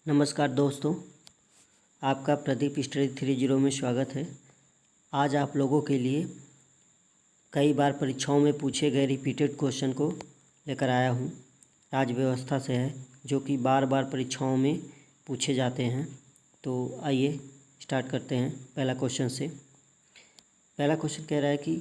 नमस्कार दोस्तों, आपका प्रदीप स्टडी 30 में स्वागत है। आज आप लोगों के लिए कई बार परीक्षाओं में पूछे गए रिपीटेड क्वेश्चन को लेकर आया हूँ। राज्य व्यवस्था से है, जो कि बार बार परीक्षाओं में पूछे जाते हैं। तो आइए स्टार्ट करते हैं पहला क्वेश्चन से। पहला क्वेश्चन कह रहा है कि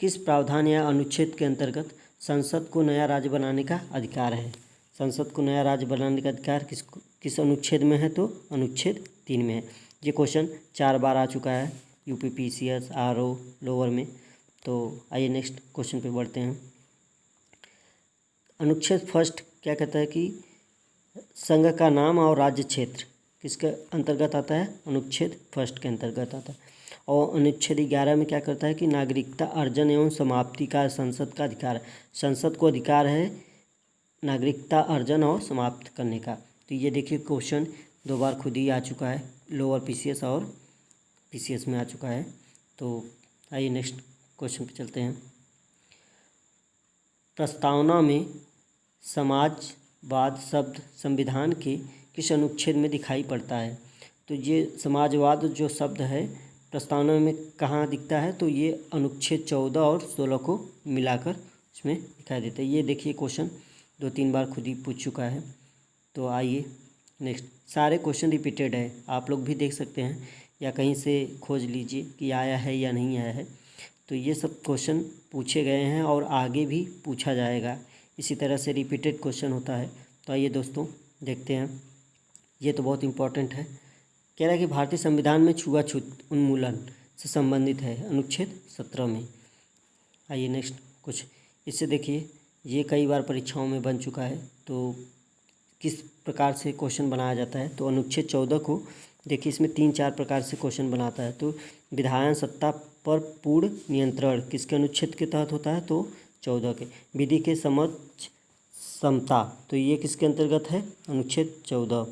किस प्रावधान या अनुच्छेद के अंतर्गत संसद को नया राज्य बनाने का अधिकार है। संसद को नया राज्य बनाने का अधिकार किस अनुच्छेद में है, तो अनुच्छेद 3 में है। ये क्वेश्चन 4 बार आ चुका है यूपीपीसीएस आरओ लोअर में। तो आइए नेक्स्ट क्वेश्चन पे बढ़ते हैं। अनुच्छेद फर्स्ट क्या कहता है कि संघ का नाम और राज्य क्षेत्र किसके अंतर्गत आता है, अनुच्छेद फर्स्ट के अंतर्गत आता है। और अनुच्छेद 11 में क्या करता है कि नागरिकता अर्जन एवं समाप्ति का संसद का अधिकार है। संसद को अधिकार है नागरिकता अर्जन और समाप्त करने का। तो ये देखिए क्वेश्चन 2 बार खुद ही आ चुका है, लोअर पीसीएस और पीसीएस में आ चुका है। तो आइए नेक्स्ट क्वेश्चन पे चलते हैं। प्रस्तावना में समाजवाद शब्द संविधान के किस अनुच्छेद में दिखाई पड़ता है। तो ये समाजवाद जो शब्द है प्रस्तावना में कहाँ दिखता है, तो ये अनुच्छेद 14 और 16 को मिलाकर इसमें दिखाई देता है। ये देखिए क्वेश्चन 2-3 बार खुद ही पूछ चुका है। तो आइए नेक्स्ट, सारे क्वेश्चन रिपीटेड है, आप लोग भी देख सकते हैं या कहीं से खोज लीजिए कि आया है या नहीं आया है। तो ये सब क्वेश्चन पूछे गए हैं और आगे भी पूछा जाएगा। इसी तरह से रिपीटेड क्वेश्चन होता है। तो आइए दोस्तों देखते हैं, ये तो बहुत इम्पोर्टेंट है। कह रहा है कि भारतीय संविधान में छुआछूत उन्मूलन से संबंधित है अनुच्छेद 17 में। आइए नेक्स्ट कुछ इससे देखिए, ये कई बार परीक्षाओं में बन चुका है। तो किस प्रकार से क्वेश्चन बनाया जाता है, तो अनुच्छेद 14 को देखिए, इसमें 3-4 प्रकार से क्वेश्चन बनाता है। तो विधायन सत्ता पर पूर्ण नियंत्रण किसके अनुच्छेद के तहत होता है, तो 14 के। विधि के समक्ष समता, तो ये किसके अंतर्गत है, अनुच्छेद 14।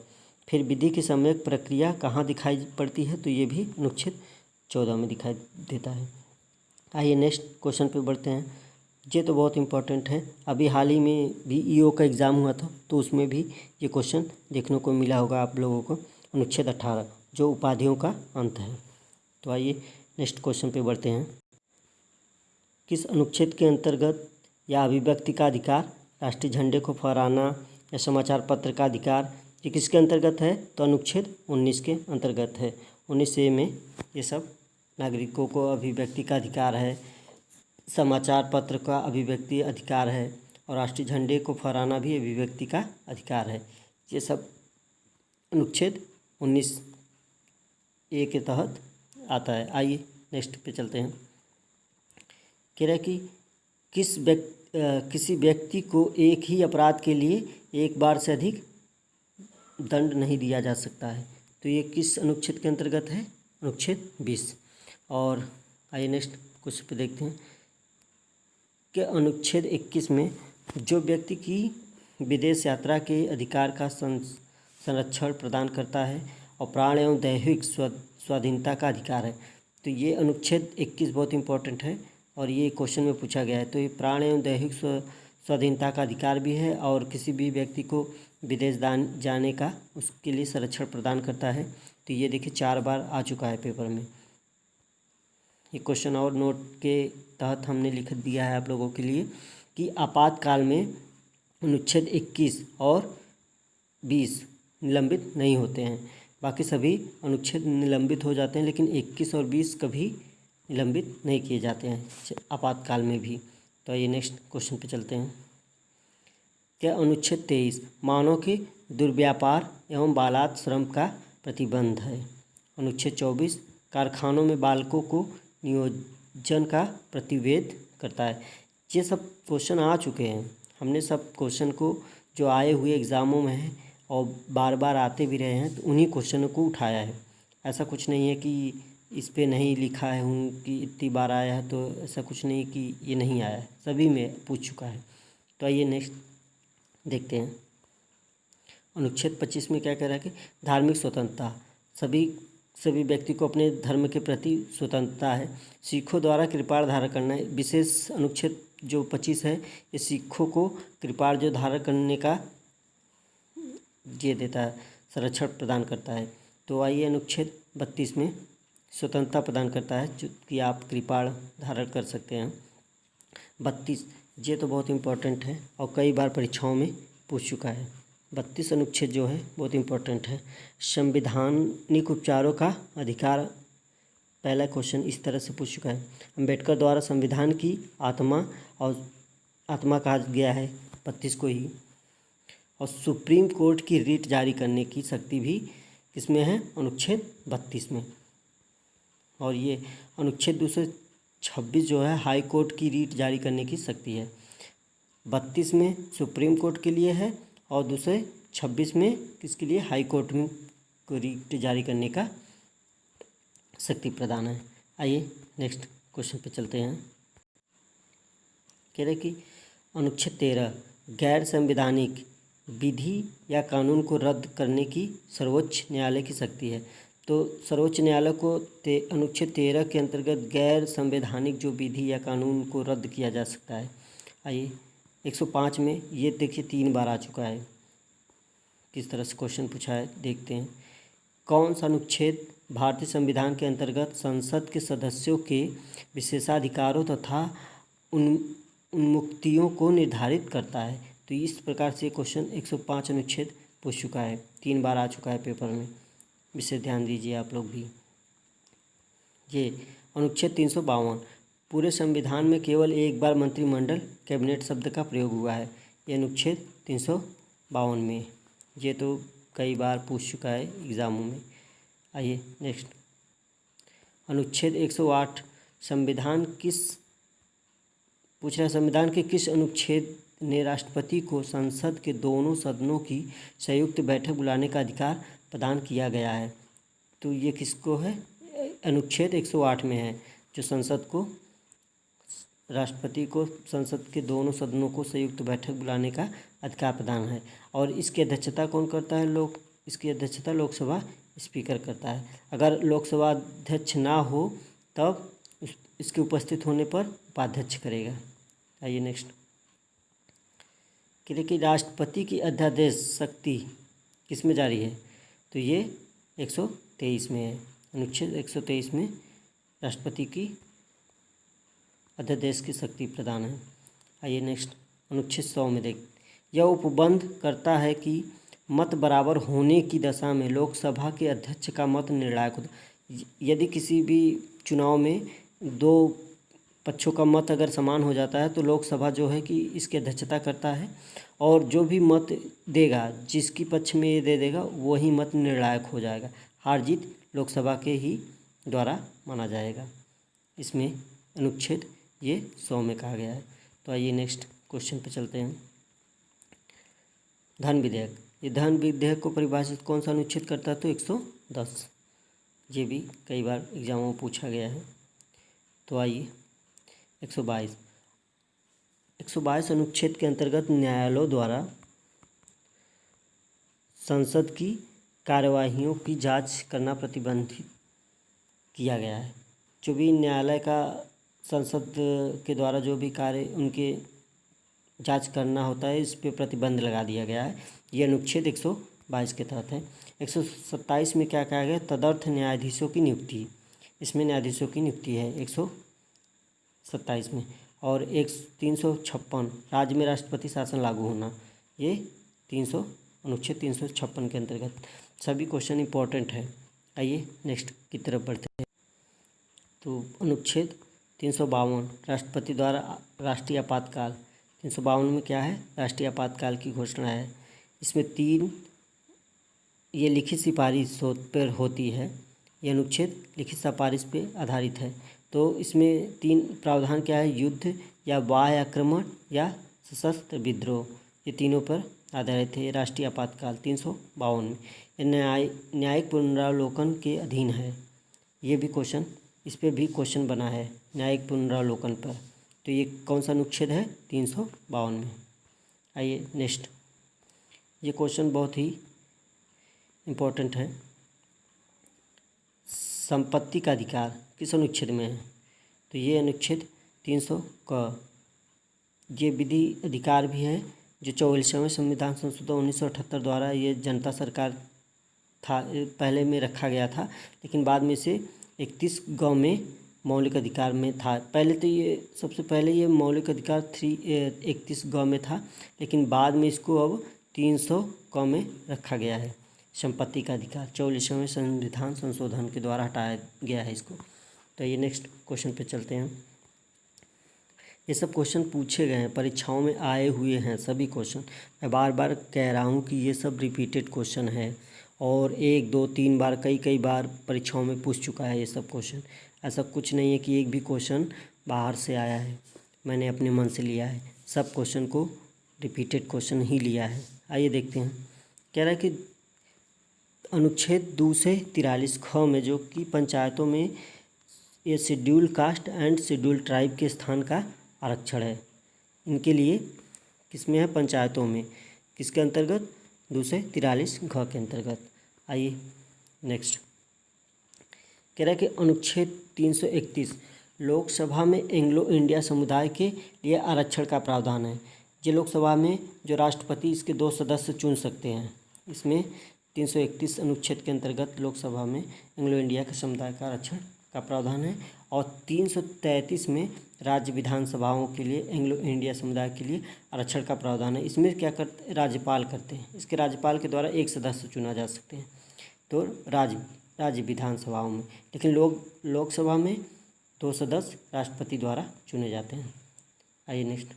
फिर विधि की सम्यक प्रक्रिया कहाँ दिखाई पड़ती है, तो ये भी अनुच्छेद 14 में दिखाई देता है। आइए नेक्स्ट क्वेश्चन पे बढ़ते हैं। ये तो बहुत इम्पोर्टेंट है, अभी हाल ही में भी ईओ का एग्ज़ाम हुआ था, तो उसमें भी ये क्वेश्चन देखने को मिला होगा आप लोगों को। अनुच्छेद 18 जो उपाधियों का अंत है। तो आइए नेक्स्ट क्वेश्चन पे बढ़ते हैं। किस अनुच्छेद के अंतर्गत या अभिव्यक्ति का अधिकार, राष्ट्रीय झंडे को फहराना या समाचार पत्र का अधिकार, ये किसके अंतर्गत है, तो अनुच्छेद 19 के अंतर्गत है। 19A में ये सब नागरिकों को अभिव्यक्ति का अधिकार है, समाचार पत्र का अभिव्यक्ति अधिकार है और राष्ट्रीय झंडे को फहराना भी अभिव्यक्ति का अधिकार है। ये सब अनुच्छेद 19A के तहत आता है। आइए नेक्स्ट पे चलते हैं। कह रहा है कि किसी व्यक्ति को एक ही अपराध के लिए एक बार से अधिक दंड नहीं दिया जा सकता है। तो ये किस अनुच्छेद के अंतर्गत है, अनुच्छेद 20। और आइए नेक्स्ट क्वेश्चन पे देखते हैं कि अनुच्छेद 21 में जो व्यक्ति की विदेश यात्रा के अधिकार का संरक्षण प्रदान करता है और प्राण एवं दैहिक स्वाधीनता का अधिकार है। तो ये अनुच्छेद 21 बहुत इंपॉर्टेंट है और ये क्वेश्चन में पूछा गया है। तो ये प्राण एवं दैहिक स्वाधीनता का अधिकार भी है और किसी भी व्यक्ति को विदेश जाने का उसके लिए संरक्षण प्रदान करता है। तो ये देखिए 4 बार आ चुका है पेपर में। ये क्वेश्चन और नोट के तहत हमने लिख दिया है आप लोगों के लिए कि आपातकाल में अनुच्छेद 21 और 20 निलंबित नहीं होते हैं। बाकी सभी अनुच्छेद निलंबित हो जाते हैं, लेकिन 21 और 20 कभी निलंबित नहीं किए जाते हैं आपातकाल में भी। तो ये नेक्स्ट क्वेश्चन पे चलते हैं। क्या अनुच्छेद 23 मानव के दुर्व्यापार एवं बालात श्रम का प्रतिबंध है। अनुच्छेद 24 कारखानों में बालकों को नियोजन का प्रतिवेद करता है। ये सब क्वेश्चन आ चुके हैं, हमने सब क्वेश्चन को जो आए हुए एग्ज़ामों में हैं और बार बार आते भी रहे हैं, तो उन्हीं क्वेश्चनों को उठाया है। ऐसा कुछ नहीं है कि इस पे नहीं लिखा है हूँ कि इतनी बार आया है, तो ऐसा कुछ नहीं कि ये नहीं आया है, सभी में पूछ चुका है। तो आइए नेक्स्ट देखते हैं। अनुच्छेद 25 में क्या कह रहा है कि धार्मिक स्वतंत्रता, सभी व्यक्ति को अपने धर्म के प्रति स्वतंत्रता है। सिखों द्वारा कृपाण धारण करना है। विशेष अनुच्छेद जो 25 है, ये सिखों को कृपाण जो धारण करने का ये देता है, संरक्षण प्रदान करता है। तो आइए अनुच्छेद 32 में स्वतंत्रता प्रदान करता है, जो कि आप कृपाण धारण कर सकते हैं। 32 ये तो बहुत इम्पोर्टेंट है और कई बार परीक्षाओं में पूछ चुका है। 32 अनुच्छेद जो है बहुत इम्पोर्टेंट है। संवैधानिक उपचारों का अधिकार, पहला क्वेश्चन इस तरह से पूछ चुका है। अम्बेडकर द्वारा संविधान की आत्मा कहा गया है 32 को ही। और सुप्रीम कोर्ट की रिट जारी करने की शक्ति भी किसमें है? अनुच्छेद 32 में। और ये अनुच्छेद 226 जो है हाई कोर्ट की रिट जारी करने की शक्ति है। 32 में सुप्रीम कोर्ट के लिए है और 226 में किसके लिए? हाई कोर्ट में को रिट जारी करने का शक्ति प्रदान है। आइए नेक्स्ट क्वेश्चन पे चलते हैं। कह रहे कि अनुच्छेद 13 गैर संवैधानिक विधि या कानून को रद्द करने की सर्वोच्च न्यायालय की शक्ति है। तो सर्वोच्च न्यायालय को अनुच्छेद 13 के अंतर्गत गैर संवैधानिक जो विधि या कानून को रद्द किया जा सकता है। आइए 105 में ये देखिए 3 बार आ चुका है। किस तरह से क्वेश्चन पूछा है देखते हैं। कौन सा अनुच्छेद भारतीय संविधान के अंतर्गत संसद के सदस्यों के विशेषाधिकारों तथा उन्मुक्तियों को निर्धारित करता है? तो इस प्रकार से क्वेश्चन 105 अनुच्छेद पूछ चुका है, 3 बार आ चुका है पेपर में। विशेष ध्यान दीजिए आप लोग भी। ये अनुच्छेद 352 पूरे संविधान में केवल एक बार मंत्रिमंडल कैबिनेट शब्द का प्रयोग हुआ है। ये अनुच्छेद 352 में, ये तो कई बार पूछ चुका है एग्ज़ामों में। आइए नेक्स्ट अनुच्छेद 108 संविधान के किस अनुच्छेद ने राष्ट्रपति को संसद के दोनों सदनों की संयुक्त बैठक बुलाने का अधिकार प्रदान किया गया है? तो ये किसको है? अनुच्छेद 108 में है, जो राष्ट्रपति को संसद के दोनों सदनों को संयुक्त बैठक बुलाने का अधिकार प्रदान है। और इसकी अध्यक्षता कौन करता है? इसकी अध्यक्षता लोकसभा स्पीकर करता है। अगर लोकसभा अध्यक्ष ना हो तब इसके उपस्थित होने पर उपाध्यक्ष करेगा। आइए नेक्स्ट कि राष्ट्रपति की अध्यादेश शक्ति किस में जारी है? तो ये 123 में है। अनुच्छेद 123 में राष्ट्रपति की अध्यादेश की शक्ति प्रदान है। आइए नेक्स्ट अनुच्छेद 100 में यह उपबंध करता है कि मत बराबर होने की दशा में लोकसभा के अध्यक्ष का मत निर्णायक होता। यदि किसी भी चुनाव में 2 पक्षों का मत अगर समान हो जाता है तो लोकसभा जो है कि इसकी अध्यक्षता करता है, और जो भी मत देगा, जिसकी पक्ष में ये दे देगा, वही मत निर्णायक हो जाएगा। हार जीत लोकसभा के ही द्वारा माना जाएगा। इसमें अनुच्छेद ये 100 में कहा गया है। तो आइए नेक्स्ट क्वेश्चन पे चलते हैं। धन विधेयक, ये धन विधेयक को परिभाषित कौन सा अनुच्छेद करता है? तो 110। ये भी कई बार एग्जामों में पूछा गया है। तो आइए 122 अनुच्छेद के अंतर्गत न्यायालयों द्वारा संसद की कार्यवाहियों की जांच करना प्रतिबंधित किया गया है। जो भी न्यायालय का संसद के द्वारा जो भी कार्य उनके जांच करना होता है, इस पे प्रतिबंध लगा दिया गया है। ये अनुच्छेद 122 के तहत है। 127 में क्या कहा गया? तदर्थ न्यायाधीशों की नियुक्ति, इसमें न्यायाधीशों की नियुक्ति है 127 में। और 356 राज्य में राष्ट्रपति शासन लागू होना, ये अनुच्छेद 356 के अंतर्गत। सभी क्वेश्चन इंपॉर्टेंट है। आइए नेक्स्ट की तरफ बढ़ते हैं। तो अनुच्छेद 352 राष्ट्रपति द्वारा राष्ट्रीय आपातकाल। 352 में क्या है? राष्ट्रीय आपातकाल की घोषणा है। इसमें 3 ये लिखित सिफारिश पर होती है। यह अनुच्छेद लिखित सिफारिश पे आधारित है। तो इसमें 3 प्रावधान क्या है? युद्ध या बाह्य आक्रमण या सशस्त्र विद्रोह, ये तीनों पर आधारित है। राष्ट्रीय आपातकाल 352 में ये न्यायिक पुनरावलोकन के अधीन है। ये भी क्वेश्चन, इस पर भी क्वेश्चन बना है न्यायिक पुनरावलोकन पर। तो ये कौन सा अनुच्छेद है? 352 में। आइए नेक्स्ट, ये क्वेश्चन बहुत ही इम्पोर्टेंट है। संपत्ति का अधिकार किस अनुच्छेद में है? तो ये अनुच्छेद 300 का ये विधि अधिकार भी है, जो 44वें संविधान संशोधन 1978 द्वारा ये जनता सरकार था, पहले में रखा गया था, लेकिन बाद में से 31 गाँव में मौलिक अधिकार में था। पहले तो ये सबसे पहले ये मौलिक अधिकार 31 गाँव में था, लेकिन बाद में इसको अब 300 गाँव में रखा गया है। संपत्ति का अधिकार 44वें संविधान संशोधन के द्वारा हटाया गया है इसको। तो ये नेक्स्ट क्वेश्चन पे चलते हैं। ये सब क्वेश्चन पूछे गए हैं, परीक्षाओं में आए हुए हैं सभी क्वेश्चन। मैं बार बार कह रहा हूँ कि ये सब रिपीटेड क्वेश्चन है और 1 2 3 बार कई बार परीक्षाओं में पूछ चुका है ये सब क्वेश्चन। ऐसा कुछ नहीं है कि एक भी क्वेश्चन बाहर से आया है, मैंने अपने मन से लिया है। सब क्वेश्चन को रिपीटेड क्वेश्चन ही लिया है। आइए देखते हैं। कह रहा है कि अनुच्छेद 2 से 43 ख में जो कि पंचायतों में ये schedule caste and schedule tribe के स्थान का आरक्षण है, इनके लिए किसमें है? पंचायतों में। किसके अंतर्गत? 2 से 43 घ के अंतर्गत। आइए नेक्स्ट। कह रहा है कि अनुच्छेद 331 लोकसभा में एंग्लो इंडिया समुदाय के लिए आरक्षण का प्रावधान है। ये लोकसभा में जो राष्ट्रपति इसके 2 सदस्य चुन सकते हैं। इसमें 331 अनुच्छेद के अंतर्गत लोकसभा में एंग्लो इंडिया के समुदाय का आरक्षण का प्रावधान है। और 333 में राज्य विधानसभाओं के लिए एंग्लो इंडिया समुदाय के लिए आरक्षण का प्रावधान है। इसमें क्या करते? राज्यपाल करते हैं। इसके राज्यपाल के द्वारा 1 सदस्य चुना जा सकते हैं तो राज्य विधानसभाओं में, लेकिन लोकसभा में 2 सदस्य राष्ट्रपति द्वारा चुने जाते हैं। आइए नेक्स्ट।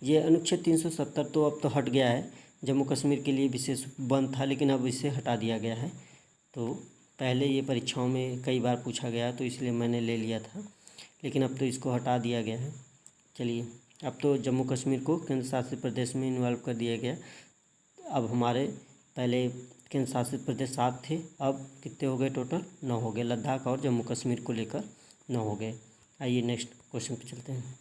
ये अनुच्छेद 370 तो अब तो हट गया है, जम्मू कश्मीर के लिए विशेष बंद था, लेकिन अब इसे हटा दिया गया है। तो पहले ये परीक्षाओं में कई बार पूछा गया तो इसलिए मैंने ले लिया था, लेकिन अब तो इसको हटा दिया गया है। चलिए, अब तो जम्मू कश्मीर को केंद्र शासित प्रदेश में इन्वॉल्व कर दिया गया। अब हमारे पहले केंद्र शासित प्रदेश 7 थे, अब कितने हो गए? टोटल 9 हो गए। लद्दाख और जम्मू कश्मीर को लेकर 9 हो गए। आइए नेक्स्ट क्वेश्चन पे चलते हैं।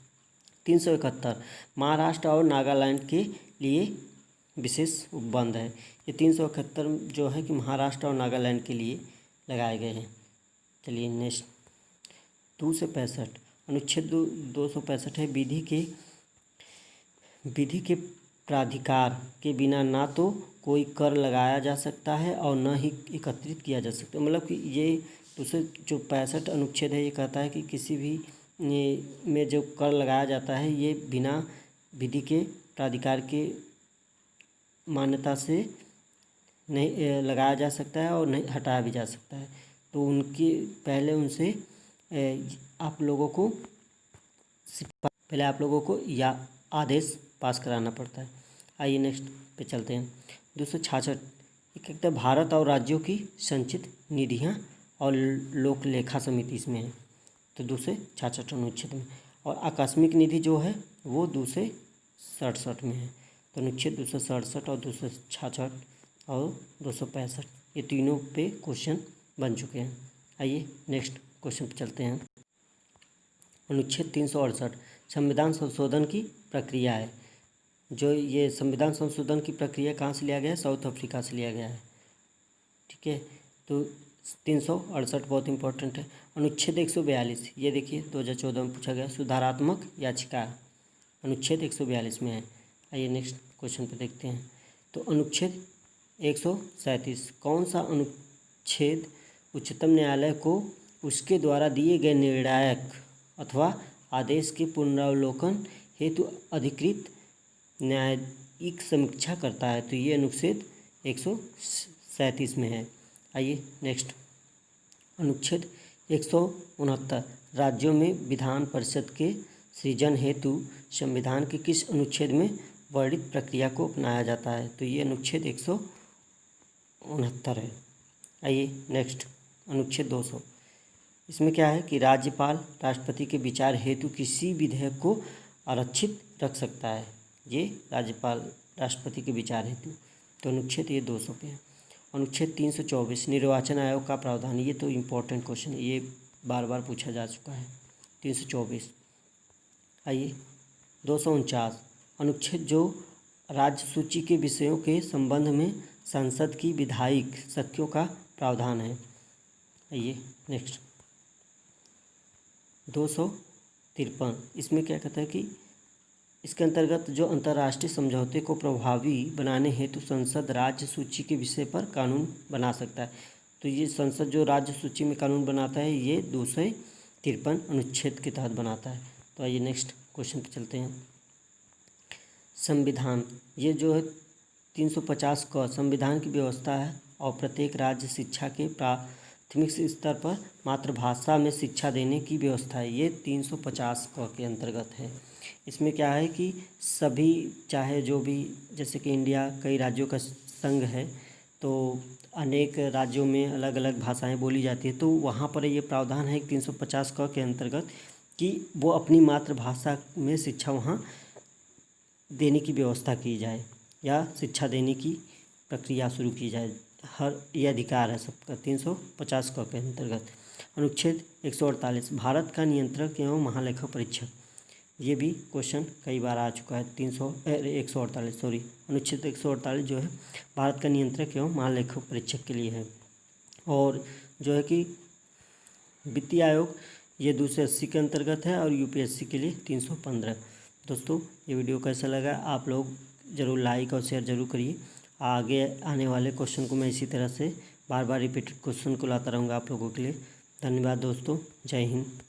371 महाराष्ट्र और नागालैंड के लिए विशेष उपबंध है। ये 371 जो है कि महाराष्ट्र और नागालैंड के लिए लगाए गए हैं। चलिए नेक्स्ट। 2 से 65 अनुच्छेद 265 है विधि के प्राधिकार के बिना ना तो कोई कर लगाया जा सकता है और न ही एकत्रित किया जा सकता है। मतलब कि ये 265 अनुच्छेद है, ये कहता है कि किसी भी में जो कर लगाया जाता है ये बिना विधि के प्राधिकार के मान्यता से नहीं लगाया जा सकता है और नहीं हटाया भी जा सकता है। तो उनके पहले उनसे आप लोगों को या आदेश पास कराना पड़ता है। आइए नेक्स्ट पे चलते हैं। 266 ये कहते हैं भारत और राज्यों की संचित निधियां और लोक लेखा समिति इसमें है, तो 266 अनुच्छेद में। और आकस्मिक निधि जो है वो 267 में है। तो अनुच्छेद 267 और 266 और 265 ये तीनों पे क्वेश्चन बन चुके हैं। आइए नेक्स्ट क्वेश्चन पे चलते हैं। अनुच्छेद 368 संविधान संशोधन की प्रक्रिया है। जो ये संविधान संशोधन की प्रक्रिया कहाँ से लिया गया है? साउथ अफ्रीका से लिया गया है। ठीक है, तो 368 बहुत इंपॉर्टेंट है। अनुच्छेद 142 ये देखिए 2014 में पूछा गया, सुधारात्मक याचिका अनुच्छेद 142 में है। आइए नेक्स्ट क्वेश्चन पे देखते हैं। तो अनुच्छेद 137 कौन सा अनुच्छेद उच्चतम न्यायालय को उसके द्वारा दिए गए निर्णायक अथवा आदेश के पुनरावलोकन हेतु अधिकृत न्यायिक समीक्षा करता है? तो ये अनुच्छेद 137 में है। आइए नेक्स्ट। अनुच्छेद 169 राज्यों में विधान परिषद के सृजन हेतु संविधान के किस अनुच्छेद में वर्णित प्रक्रिया को अपनाया जाता है? तो ये अनुच्छेद 169 है। आइए नेक्स्ट। अनुच्छेद 200 इसमें क्या है कि राज्यपाल राष्ट्रपति के विचार हेतु किसी विधेयक को आरक्षित रख सकता है। ये राज्यपाल राष्ट्रपति के विचार हेतु। तो अनुच्छेद ये 200 पे है। अनुच्छेद 324 निर्वाचन आयोग का प्रावधान। ये तो इम्पोर्टेंट क्वेश्चन है, ये बार बार पूछा जा चुका है। 324। आइए 249 अनुच्छेद जो राज्य सूची के विषयों के संबंध में संसद की विधायिक शक्तियों का प्रावधान है। आइए नेक्स्ट। 253 इसमें क्या कहता है कि इसके अंतर्गत जो अंतर्राष्ट्रीय समझौते को प्रभावी बनाने हेतु संसद राज्य सूची के विषय पर कानून बना सकता है। तो ये संसद जो राज्य सूची में कानून बनाता है ये 253 अनुच्छेद के तहत बनाता है। तो आइए नेक्स्ट क्वेश्चन पर चलते हैं। संविधान, ये जो है 350 का संविधान की व्यवस्था है और प्रत्येक राज्य शिक्षा के प्राथमिक स्तर पर मातृभाषा में शिक्षा देने की व्यवस्था है। ये 350 का के अंतर्गत है। इसमें क्या है कि सभी, चाहे जो भी, जैसे कि इंडिया कई राज्यों का संघ है, तो अनेक राज्यों में अलग अलग भाषाएं बोली जाती है। तो वहाँ पर ये प्रावधान है 350 का के अंतर्गत कि वो अपनी मातृभाषा में शिक्षा वहाँ देने की व्यवस्था की जाए या शिक्षा देने की प्रक्रिया शुरू की जाए। ये अधिकार है सबका 350 का के अंतर्गत। अनुच्छेद 148 भारत का नियंत्रक एवं महालेखा परीक्षक, ये भी क्वेश्चन कई बार आ चुका है। 148 सॉरी, अनुच्छेद 148 जो है भारत का नियंत्रक एवं महालेखा परीक्षक के लिए है। और जो है कि वित्तीय आयोग ये 280 के अंतर्गत है और यूपीएससी के लिए 315। दोस्तों ये वीडियो कैसा लगा आप लोग ज़रूर लाइक और शेयर ज़रूर करिए। आगे आने वाले क्वेश्चन को मैं इसी तरह से बार बार रिपीटेड क्वेश्चन को लाता रहूँगा आप लोगों के लिए। धन्यवाद दोस्तों, जय हिंद।